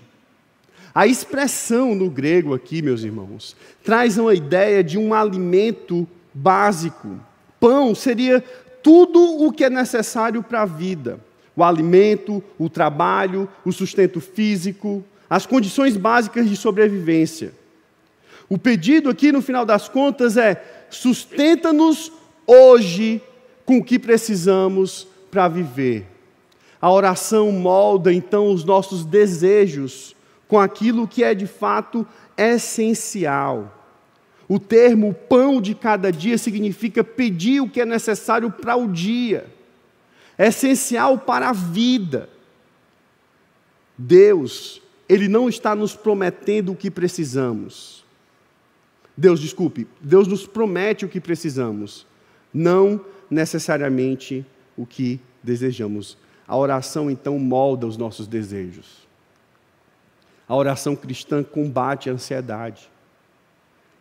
S1: A expressão no grego aqui, meus irmãos, traz uma ideia de um alimento básico. Pão seria tudo o que é necessário para a vida. O alimento, o trabalho, o sustento físico, as condições básicas de sobrevivência. O pedido aqui, no final das contas, é: sustenta-nos hoje com o que precisamos para viver. A oração molda, então, os nossos desejos com aquilo que é, de fato, essencial. O termo pão de cada dia significa pedir o que é necessário para o dia. É essencial para a vida. Deus, Ele não está nos prometendo o que precisamos. Deus nos promete o que precisamos, não necessariamente o que desejamos. A oração, então, molda os nossos desejos. A oração cristã combate a ansiedade.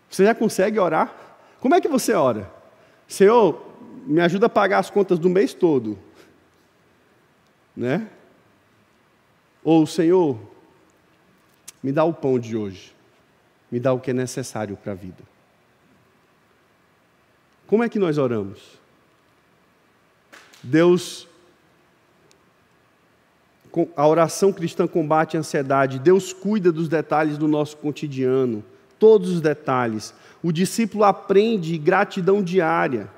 S1: Você já consegue orar? Como é que você ora? Senhor, me ajuda a pagar as contas do mês todo. Né? Ou, Senhor, me dá o pão de hoje. Me dá o que é necessário para a vida. Como é que nós oramos? A oração cristã combate a ansiedade. Deus cuida dos detalhes do nosso cotidiano. Todos os detalhes. O discípulo aprende gratidão diária.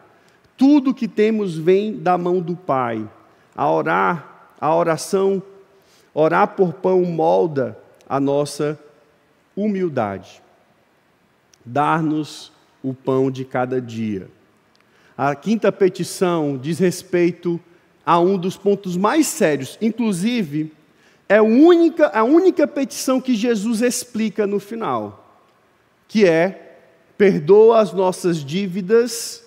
S1: Tudo que temos vem da mão do Pai. A oração, orar por pão molda a nossa humildade. Dar-nos o pão de cada dia. A quinta petição diz respeito a um dos pontos mais sérios. Inclusive, é a única petição que Jesus explica no final, que é: perdoa as nossas dívidas,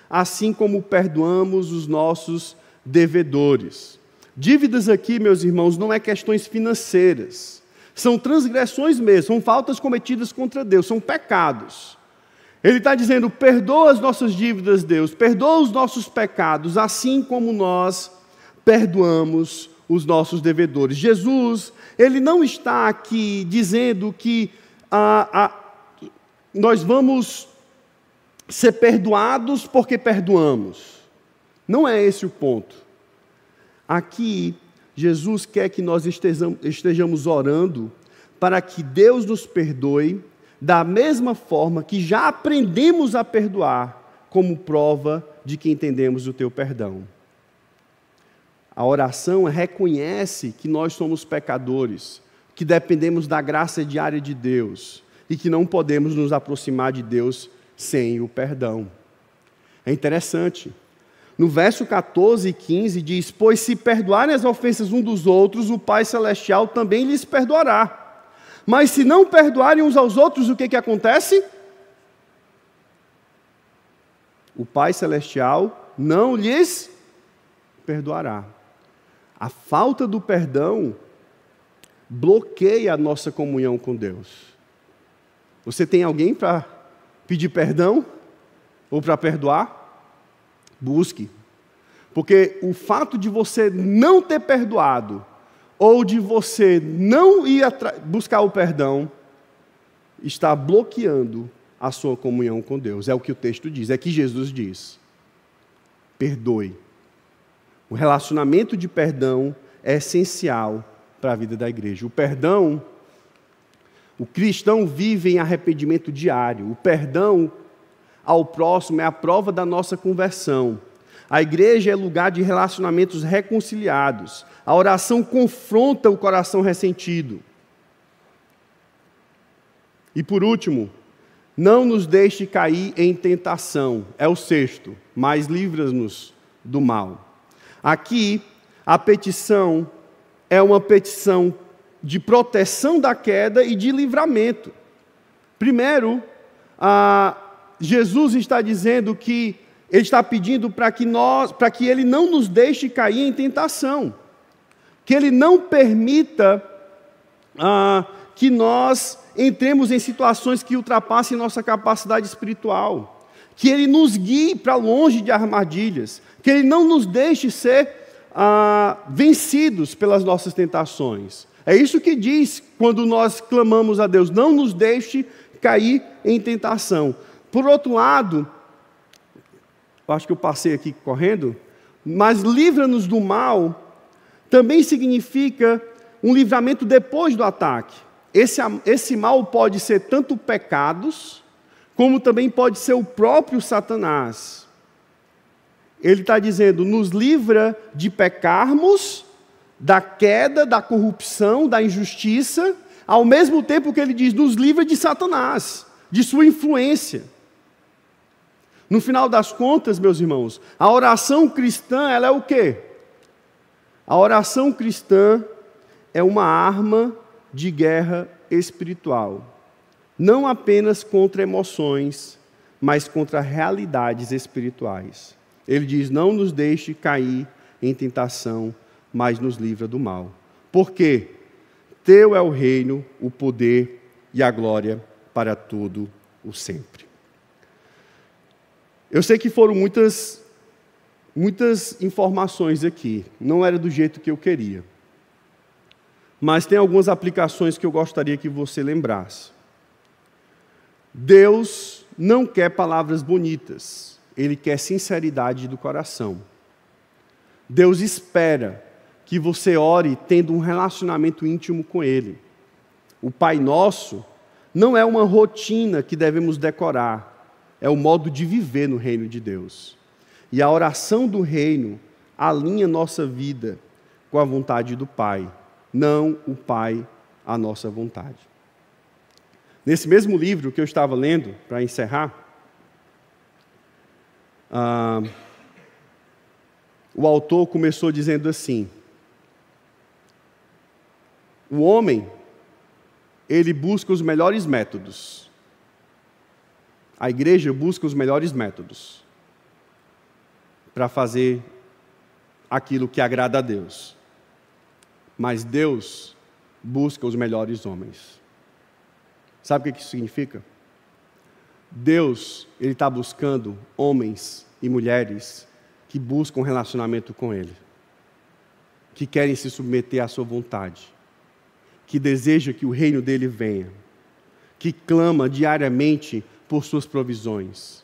S1: assim como perdoamos os nossos devedores. Dívidas aqui, meus irmãos, não é questões financeiras. São transgressões mesmo, são faltas cometidas contra Deus, são pecados. Ele está dizendo: perdoa as nossas dívidas, Deus, perdoa os nossos pecados, assim como nós perdoamos os nossos devedores. Jesus, ele não está aqui dizendo que nós vamos ser perdoados porque perdoamos. Não é esse o ponto. Aqui, Jesus quer que nós estejamos orando para que Deus nos perdoe da mesma forma que já aprendemos a perdoar, como prova de que entendemos o teu perdão. A oração reconhece que nós somos pecadores, que dependemos da graça diária de Deus e que não podemos nos aproximar de Deus sem o perdão. É interessante. No verso 14 e 15 diz: pois se perdoarem as ofensas uns dos outros, o Pai Celestial também lhes perdoará. Mas se não perdoarem uns aos outros, o que acontece? O Pai Celestial não lhes perdoará. A falta do perdão bloqueia a nossa comunhão com Deus. Você tem alguém para pedir perdão? Ou para perdoar? Busque. Porque o fato de você não ter perdoado, ou de você não ir buscar o perdão, está bloqueando a sua comunhão com Deus. É o que o texto diz, é que Jesus diz. Perdoe. O relacionamento de perdão é essencial para a vida da igreja. O perdão, o cristão vive em arrependimento diário. O perdão ao próximo é a prova da nossa conversão. A igreja é lugar de relacionamentos reconciliados. A oração confronta o coração ressentido. E por último, não nos deixe cair em tentação. É o sexto, mas livra-nos do mal. Aqui, a petição é uma petição de proteção da queda e de livramento. Primeiro, Jesus está dizendo que Ele está pedindo para que Ele não nos deixe cair em tentação, que Ele não permita que nós entremos em situações que ultrapassem nossa capacidade espiritual, que Ele nos guie para longe de armadilhas, que Ele não nos deixe ser vencidos pelas nossas tentações. É isso que diz quando nós clamamos a Deus: não nos deixe cair em tentação. Por outro lado, acho que eu passei aqui correndo, mas livra-nos do mal também significa um livramento depois do ataque. Esse mal pode ser tanto pecados, como também pode ser o próprio Satanás. Ele está dizendo: nos livra de pecarmos, da queda, da corrupção, da injustiça, ao mesmo tempo que ele diz: nos livra de Satanás, de sua influência. No final das contas, meus irmãos, a oração cristã, ela é o quê? A oração cristã é uma arma de guerra espiritual. Não apenas contra emoções, mas contra realidades espirituais. Ele diz: não nos deixe cair em tentação, mas nos livra do mal. Por quê? Teu é o reino, o poder e a glória para todo o sempre. Eu sei que foram muitas informações aqui. Não era do jeito que eu queria. Mas tem algumas aplicações que eu gostaria que você lembrasse. Deus não quer palavras bonitas. Ele quer sinceridade do coração. Deus espera que você ore tendo um relacionamento íntimo com Ele. O Pai Nosso não é uma rotina que devemos decorar. É o modo de viver no reino de Deus. E a oração do reino alinha nossa vida com a vontade do Pai, não o Pai a nossa vontade. Nesse mesmo livro que eu estava lendo, para encerrar, o autor começou dizendo assim: O homem, ele busca os melhores métodos. A igreja busca os melhores métodos para fazer aquilo que agrada a Deus. Mas Deus busca os melhores homens. Sabe o que isso significa? Deus, Ele está buscando homens e mulheres que buscam relacionamento com Ele, que querem se submeter à sua vontade, que deseja que o reino dEle venha, que clama diariamente por suas provisões,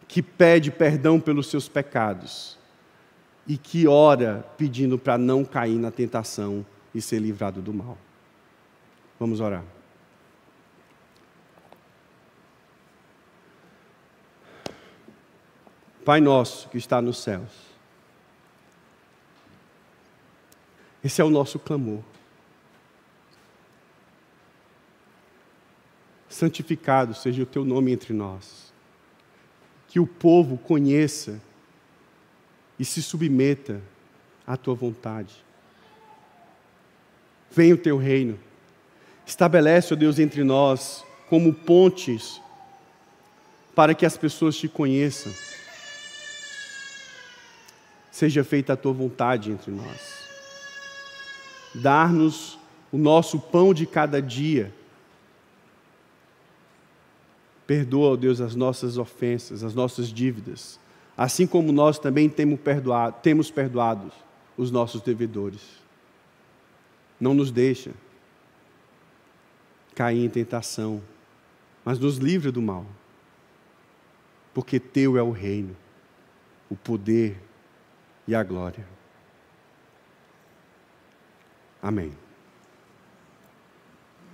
S1: que pede perdão pelos seus pecados e que ora pedindo para não cair na tentação e ser livrado do mal. Vamos orar. Pai nosso que está nos céus, esse é o nosso clamor. Santificado seja o teu nome entre nós. Que o povo conheça e se submeta à tua vontade. Venha o teu reino. Estabelece, ó Deus, entre nós como pontes para que as pessoas te conheçam. Seja feita a tua vontade entre nós. Dar-nos o nosso pão de cada dia. Perdoa, ó Deus, as nossas ofensas, as nossas dívidas, assim como nós também temos perdoado os nossos devedores. Não nos deixa cair em tentação, mas nos livra do mal, porque teu é o reino, o poder e a glória. Amém.